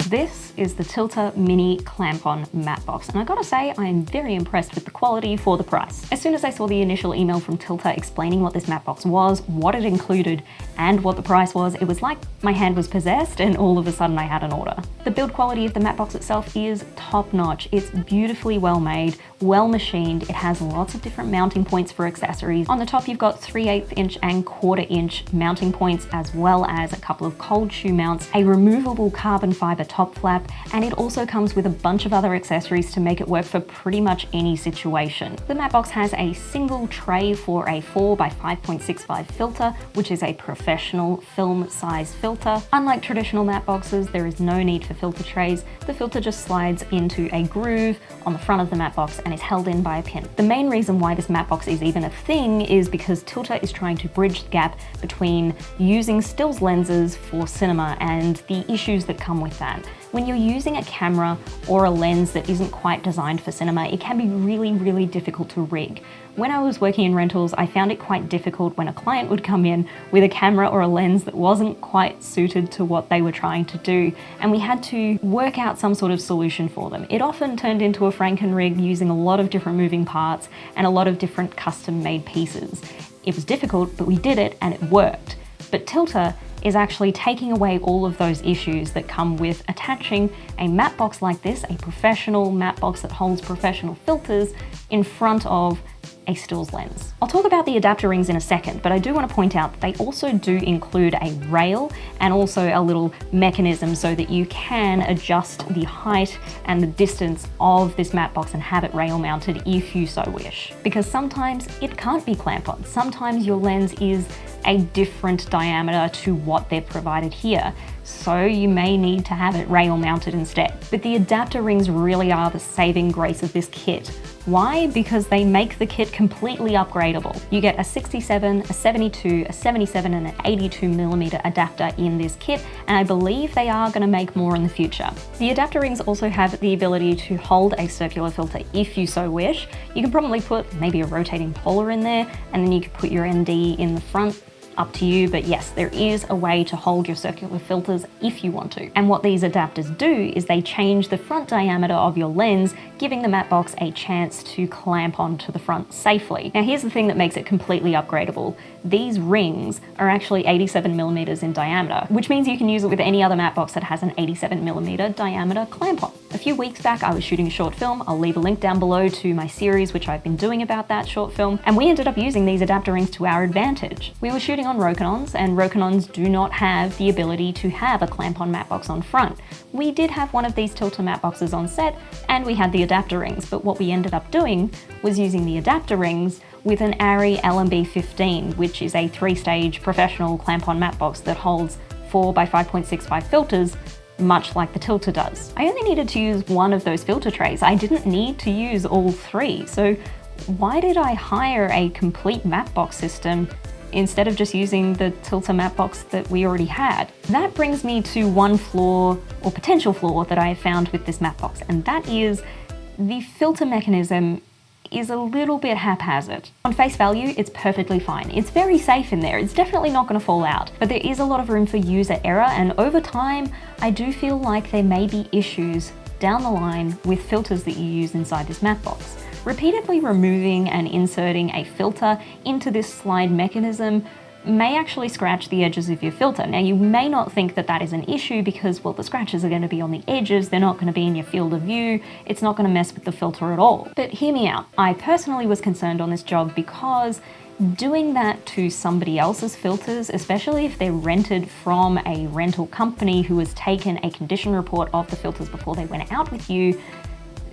This is the Tilta Mini Clamp-On Matte Box, and I gotta say, I am very impressed with the quality for the price. As soon as I saw the initial email from Tilta explaining what this matte box was, what it included, and what the price was, it was like my hand was possessed and all of a sudden I had an order. The build quality of the matte box itself is top-notch. It's beautifully well made, well machined. It has lots of different mounting points for accessories. On the top, you've got 3/8 inch and 1/4 inch mounting points, as well as a couple of cold shoe mounts, a removable carbon fiber top flap, and it also comes with a bunch of other accessories to make it work for pretty much any situation. The matte box has a single tray for a 4 by 5.65 filter, which is a professional film size filter. Unlike traditional matte boxes, there is no need for filter trays. The filter just slides into a groove on the front of the matte box and is held in by a pin. The main reason why this matte box is even a thing is because Tilta is trying to bridge the gap between using stills lenses for cinema and the issues that come with that. When you're using a camera or a lens that isn't quite designed for cinema, it can be really difficult to rig. When I was working in rentals, I found it quite difficult when a client would come in with a camera or a lens that wasn't quite suited to what they were trying to do, and we had to work out some sort of solution for them. It often turned into a Franken rig using a lot of different moving parts and a lot of different custom-made pieces. It was difficult, but we did it and it worked. But Tilta is actually taking away all of those issues that come with attaching a matte box like this, a professional matte box that holds professional filters, in front of a stills lens. I'll talk about the adapter rings in a second, but I do want to point out that they also do include a rail and also a little mechanism so that you can adjust the height and the distance of this matte box and have it rail mounted if you so wish. Because sometimes it can't be clamp-on. Sometimes your lens is a different diameter to what they've provided here, so you may need to have it rail mounted instead. But the adapter rings really are the saving grace of this kit. Why? Because they make the kit completely upgradable. You get a 67, a 72, a 77, and an 82mm adapter in this kit, and I believe they are going to make more in the future. The adapter rings also have the ability to hold a circular filter if you so wish. You can probably put maybe a rotating polar in there, and then you could put your ND in the front. Up to you, but yes, there is a way to hold your circular filters if you want to. And what these adapters do is they change the front diameter of your lens, giving the matte box a chance to clamp onto the front safely. Now here's the thing that makes it completely upgradable. These rings are actually 87mm in diameter, which means you can use it with any other matte box that has an 87mm diameter clamp on. A few weeks back, I was shooting a short film. I'll leave a link down below to my series, which I've been doing about that short film, and we ended up using these adapter rings to our advantage. We were shooting on Rokinons, and Rokinons do not have the ability to have a clamp-on matte box on front. We did have one of these Tilta matte boxes on set, and we had the adapter rings, but what we ended up doing was using the adapter rings with an Arri LMB15, which is a 3-stage professional clamp-on matte box that holds 4 by 5.65 filters, much like the Tilta does. I only needed to use one of those filter trays. I didn't need to use all 3, so why did I hire a complete matte box system instead of just using the Tilta matte box that we already had? That brings me to one flaw, or potential flaw, that I have found with this matte box, and that is the filter mechanism is a little bit haphazard. On face value, it's perfectly fine. It's very safe in there. It's definitely not going to fall out, but there is a lot of room for user error, and over time, I do feel like there may be issues down the line with filters that you use inside this matte box. Repeatedly removing and inserting a filter into this slide mechanism may actually scratch the edges of your filter. Now, you may not think that that is an issue because, well, the scratches are going to be on the edges, they're not going to be in your field of view, it's not going to mess with the filter at all. But hear me out. I personally was concerned on this job because doing that to somebody else's filters, especially if they're rented from a rental company who has taken a condition report of the filters before they went out with you,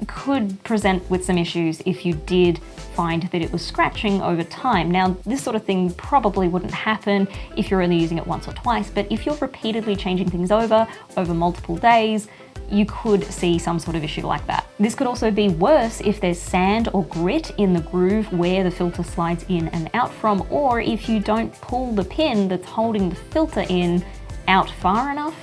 could present with some issues if you did find that it was scratching over time. Now, this sort of thing probably wouldn't happen if you're only using it once or twice, but if you're repeatedly changing things over multiple days, you could see some sort of issue like that. This could also be worse if there's sand or grit in the groove where the filter slides in and out from, or if you don't pull the pin that's holding the filter in out far enough,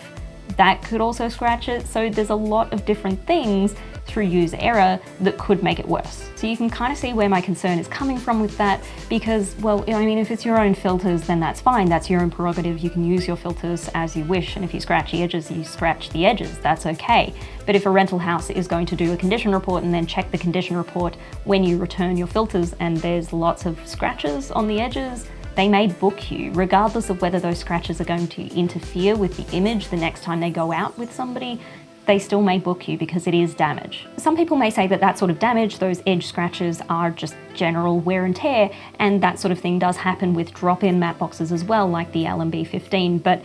that could also scratch it. So there's a lot of different things through user error that could make it worse. So you can kind of see where my concern is coming from with that, because, well, I mean, if it's your own filters, then that's fine. That's your own prerogative. You can use your filters as you wish. And if you scratch the edges, you scratch the edges. That's okay. But if a rental house is going to do a condition report and then check the condition report when you return your filters and there's lots of scratches on the edges, they may book you, regardless of whether those scratches are going to interfere with the image the next time they go out with somebody. They still may book you because it is damage. Some people may say that that sort of damage, those edge scratches, are just general wear and tear, and that sort of thing does happen with drop-in matte boxes as well, like the LMB 15, but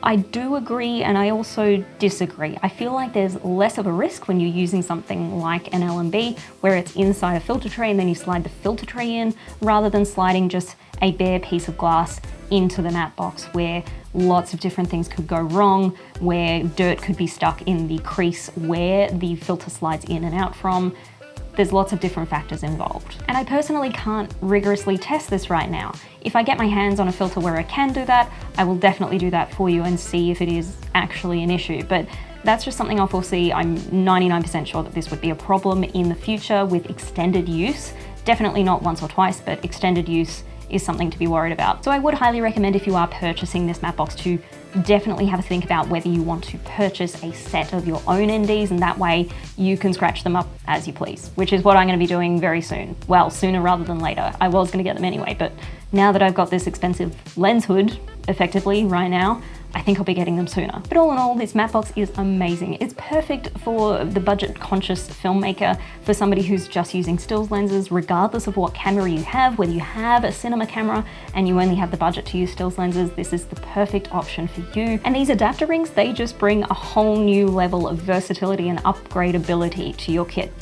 I do agree, and I also disagree. I feel like there's less of a risk when you're using something like an LMB, where it's inside a filter tray and then you slide the filter tray in, rather than sliding just a bare piece of glass into the matte box, where lots of different things could go wrong, where dirt could be stuck in the crease where the filter slides in and out from. There's lots of different factors involved. And I personally can't rigorously test this right now. If I get my hands on a filter where I can do that, I will definitely do that for you and see if it is actually an issue. But that's just something I'll foresee. I'm 99% sure that this would be a problem in the future with extended use. Definitely not once or twice, but extended use is something to be worried about. So I would highly recommend, if you are purchasing this matte box, to definitely have a think about whether you want to purchase a set of your own NDs, and that way you can scratch them up as you please, which is what I'm going to be doing very soon. Well, sooner rather than later. I was going to get them anyway, but now that I've got this expensive lens hood effectively right now, I think I'll be getting them sooner. But all in all, this matte box is amazing. It's perfect for the budget-conscious filmmaker, for somebody who's just using stills lenses, regardless of what camera you have. Whether you have a cinema camera and you only have the budget to use stills lenses, this is the perfect option for you. And these adapter rings, they just bring a whole new level of versatility and upgradability to your kit.